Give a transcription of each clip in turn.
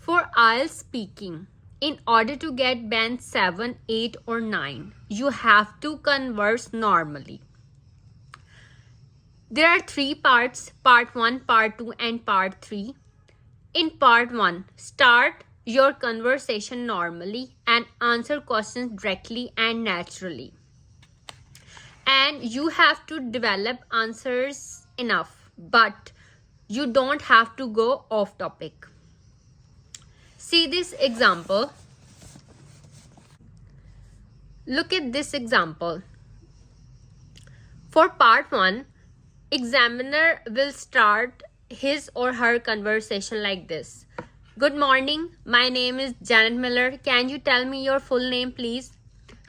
For IELTS speaking, in order to get band 7, 8 or 9, you have to converse normally. There are 3 parts, part 1, part 2 and part 3. In part 1, start your conversation normally and answer questions directly and naturally. And you have to develop answers enough, but you don't have to go off topic. See this example. Look at this example. For part 1, examiner will start his or her conversation like this. Good morning, my name is Janet Miller. Can you tell me your full name, please?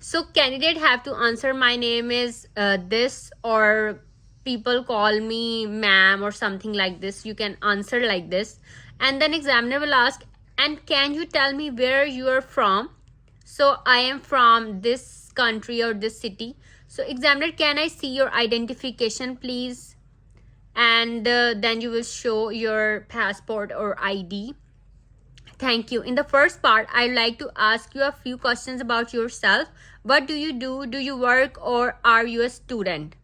So candidate have to answer, my name is this, or people call me ma'am or something like this. You can answer like this. And then examiner will ask, and can you tell me where you are from? So I am from this country or this city. So examiner, can I see your identification, please? And then you will show your passport or ID. Thank you. In the first part, I'd like to ask you a few questions about yourself. What do you do? Do you work or are you a student?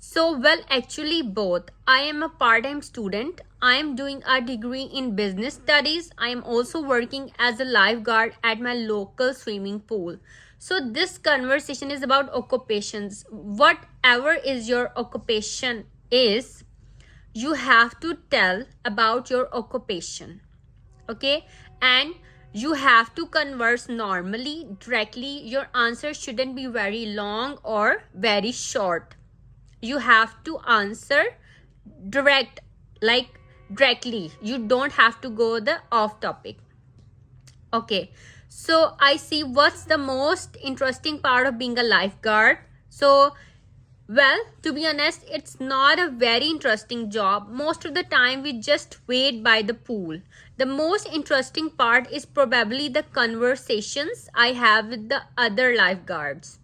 So, well, actually both. I am a part-time student. I am doing a degree in business studies. I am also working as a lifeguard at my local swimming pool. So this conversation is about occupations. Whatever is your occupation is, you have to tell about your occupation. Okay? And you have to converse normally, directly. Your answer shouldn't be very long or very short. You have to answer directly. You don't have to go the off topic. Okay, so I see what's the most interesting part of being a lifeguard. So, well, to be honest, it's not a very interesting job. Most of the time we just wait by the pool. The most interesting part is probably the conversations I have with the other lifeguards.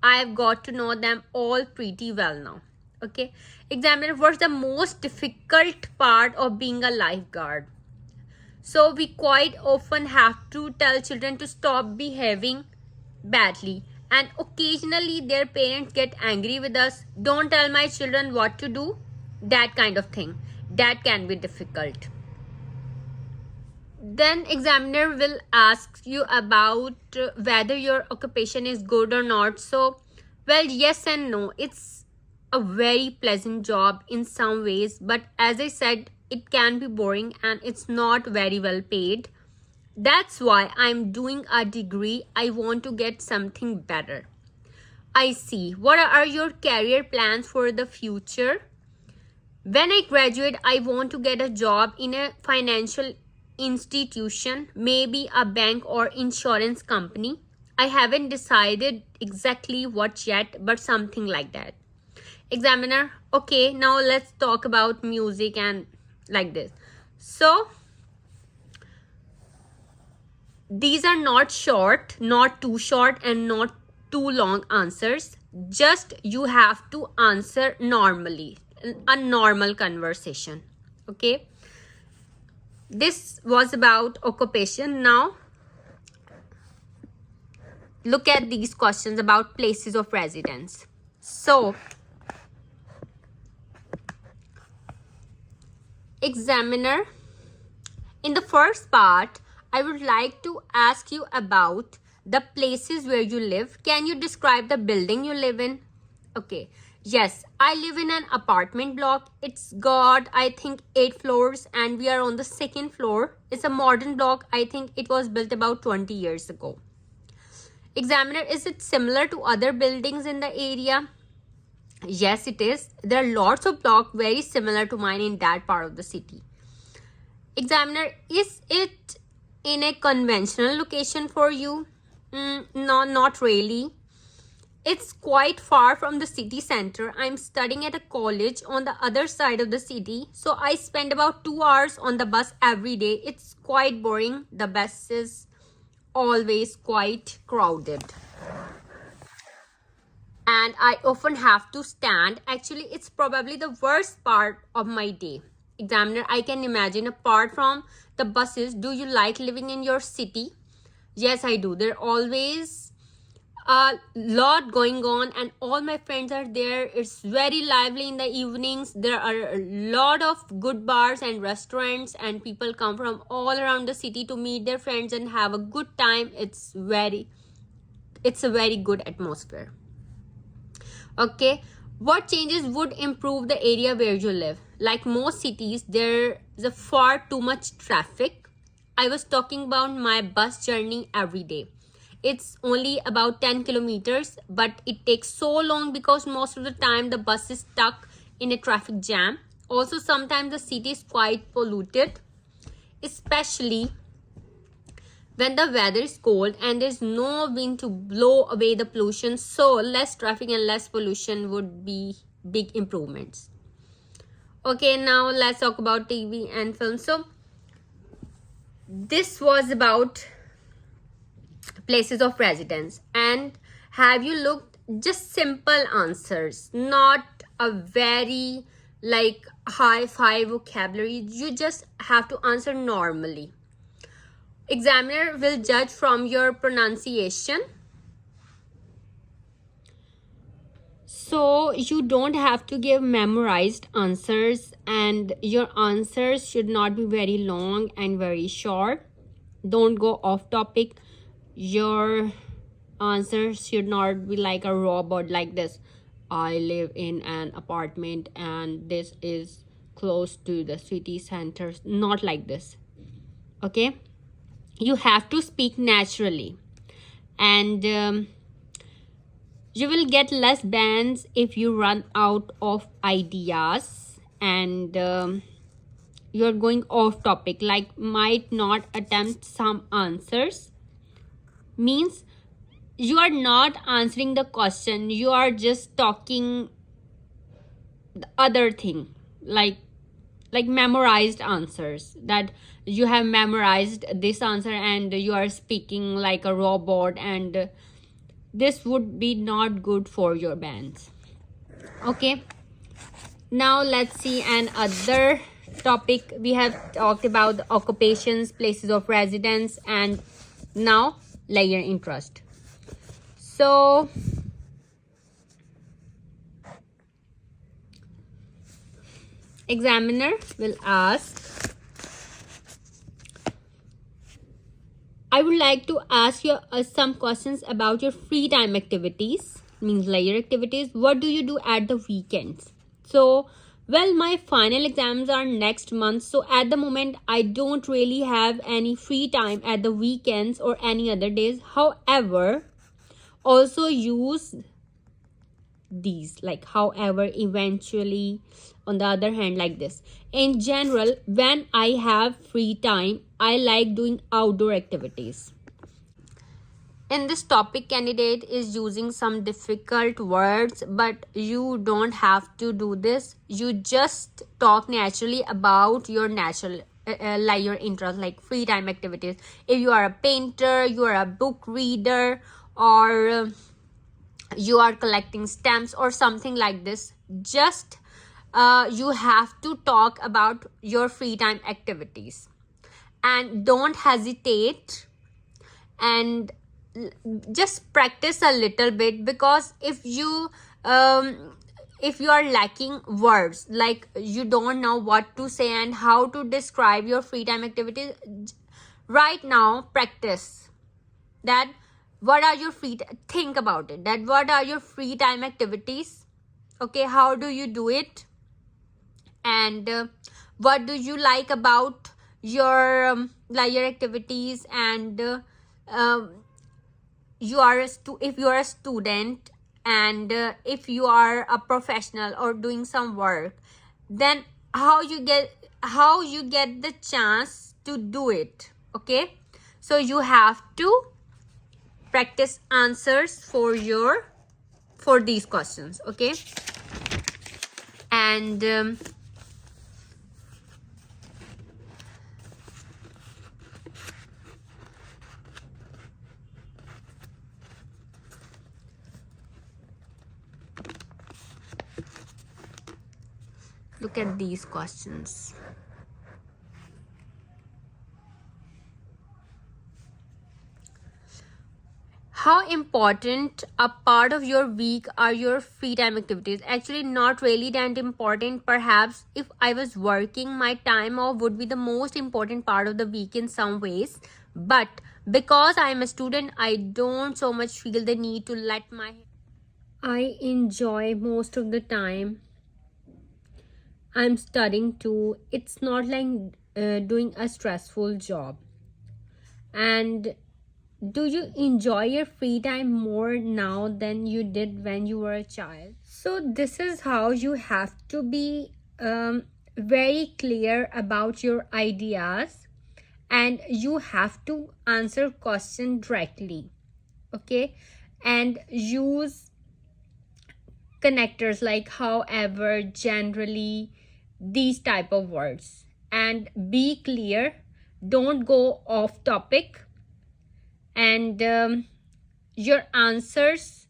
I've got to know them all pretty well now. Okay, examiner, what's the most difficult part of being a lifeguard? So we quite often have to tell children to stop behaving badly, and occasionally their parents get angry with us. Don't tell my children what to do. That kind of thing. That can be difficult. Then examiner will ask you about whether your occupation is good or not. So, well, yes and no. It's a very pleasant job in some ways, but as I said, it can be boring and it's not very well paid. That's why I'm doing a degree. I want to get something better. I see. What are your career plans for the future? When I graduate, I want to get a job in a financial institution, maybe a bank or insurance company. I haven't decided exactly what yet, but something like that. Examiner, okay, now let's talk about music and like this. So these are not short, not too short and not too long answers. Just you have to answer normally, a normal conversation. Okay, this was about occupation. Now look at these questions about places of residence. So examiner, in the first part, I would like to ask you about the places where you live. Can you describe the building you live in? Okay. Yes, I live in an apartment block. It's got, I think, 8 floors and we are on the 2nd floor. It's a modern block. I think it was built about 20 years ago. Examiner, is it similar to other buildings in the area? Yes, it is. There are lots of blocks very similar to mine in that part of the city. Examiner, is it in a conventional location for you? No, not really. It's quite far from the city center. I'm studying at a college on the other side of the city. So I spend about 2 hours on the bus every day. It's quite boring. The bus is always quite crowded. And I often have to stand. Actually, it's probably the worst part of my day. Examiner, I can imagine, apart from the buses, do you like living in your city? Yes, I do. There always a lot going on and all my friends are there. It's very lively in the evenings. There are a lot of good bars and restaurants and people come from all around the city to meet their friends and have a good time. It's a very good atmosphere. Okay, what changes would improve the area where you live? Like most cities, there's a far too much traffic. I was talking about my bus journey every day. It's only about 10 kilometers, but it takes so long because most of the time the bus is stuck in a traffic jam. Also, sometimes the city is quite polluted, especially when the weather is cold and there's no wind to blow away the pollution. So less traffic and less pollution would be big improvements. Okay, now let's talk about TV and film. So this was about places of residence. And have you looked, just simple answers, not a very like high vocabulary. You just have to answer normally. Examiner will judge from your pronunciation. So you don't have to give memorized answers and your answers should not be very long and very short. Don't go off topic. Your answers should not be like a robot like this. I live in an apartment and this is close to the city center. Not like this. Okay? You have to speak naturally. And you will get less bans if you run out of ideas and you're going off topic, like might not attempt some answers. Means you are not answering the question, you are just talking the other thing, like memorized answers, that you have memorized this answer and you are speaking like a robot, and this would be not good for your bands. Okay, now let's see another topic. We have talked about the occupations, places of residence, and now layer interest. So examiner will ask, I would like to ask you some questions about your free time activities, means layer activities. What do you do at the weekends? So, well, my final exams are next month. So at the moment, I don't really have any free time at the weekends or any other days. However, also use these, like however, eventually, on the other hand, like this. In general, when I have free time, I like doing outdoor activities. In this topic, candidate is using some difficult words, but you don't have to do this. You just talk naturally about your natural like your interest, like free time activities. If you are a painter, you are a book reader, or you are collecting stamps or something like this, just you have to talk about your free time activities and don't hesitate, and just practice a little bit, because if you are lacking words, like you don't know what to say and how to describe your free time activities, right now practice that. What are your think about it, that what are your free time activities? Okay, how do you do it? And what do you like about your your activities? And you are if you are a student, and if you are a professional or doing some work, then how you get the chance to do it. Okay, so you have to practice answers for these questions. Okay, and look at these questions. How important a part of your week are your free time activities? Actually, not really that important. Perhaps if I was working, my time off would be the most important part of the week in some ways. But because I'm a student, I don't so much feel the need to let my I enjoy most of the time I'm studying too. It's not like doing a stressful job. And do you enjoy your free time more now than you did when you were a child? So, this is how you have to be very clear about your ideas, and you have to answer question directly, okay, and use connectors like however, generally, these type of words, and be clear. Don't go off topic, and your answers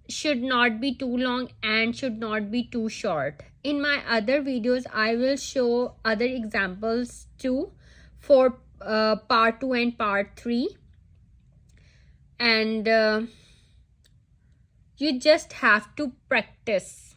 should not be too long and should not be too short. In my other videos, I will show other examples too for part 2 and part 3, and you just have to practice.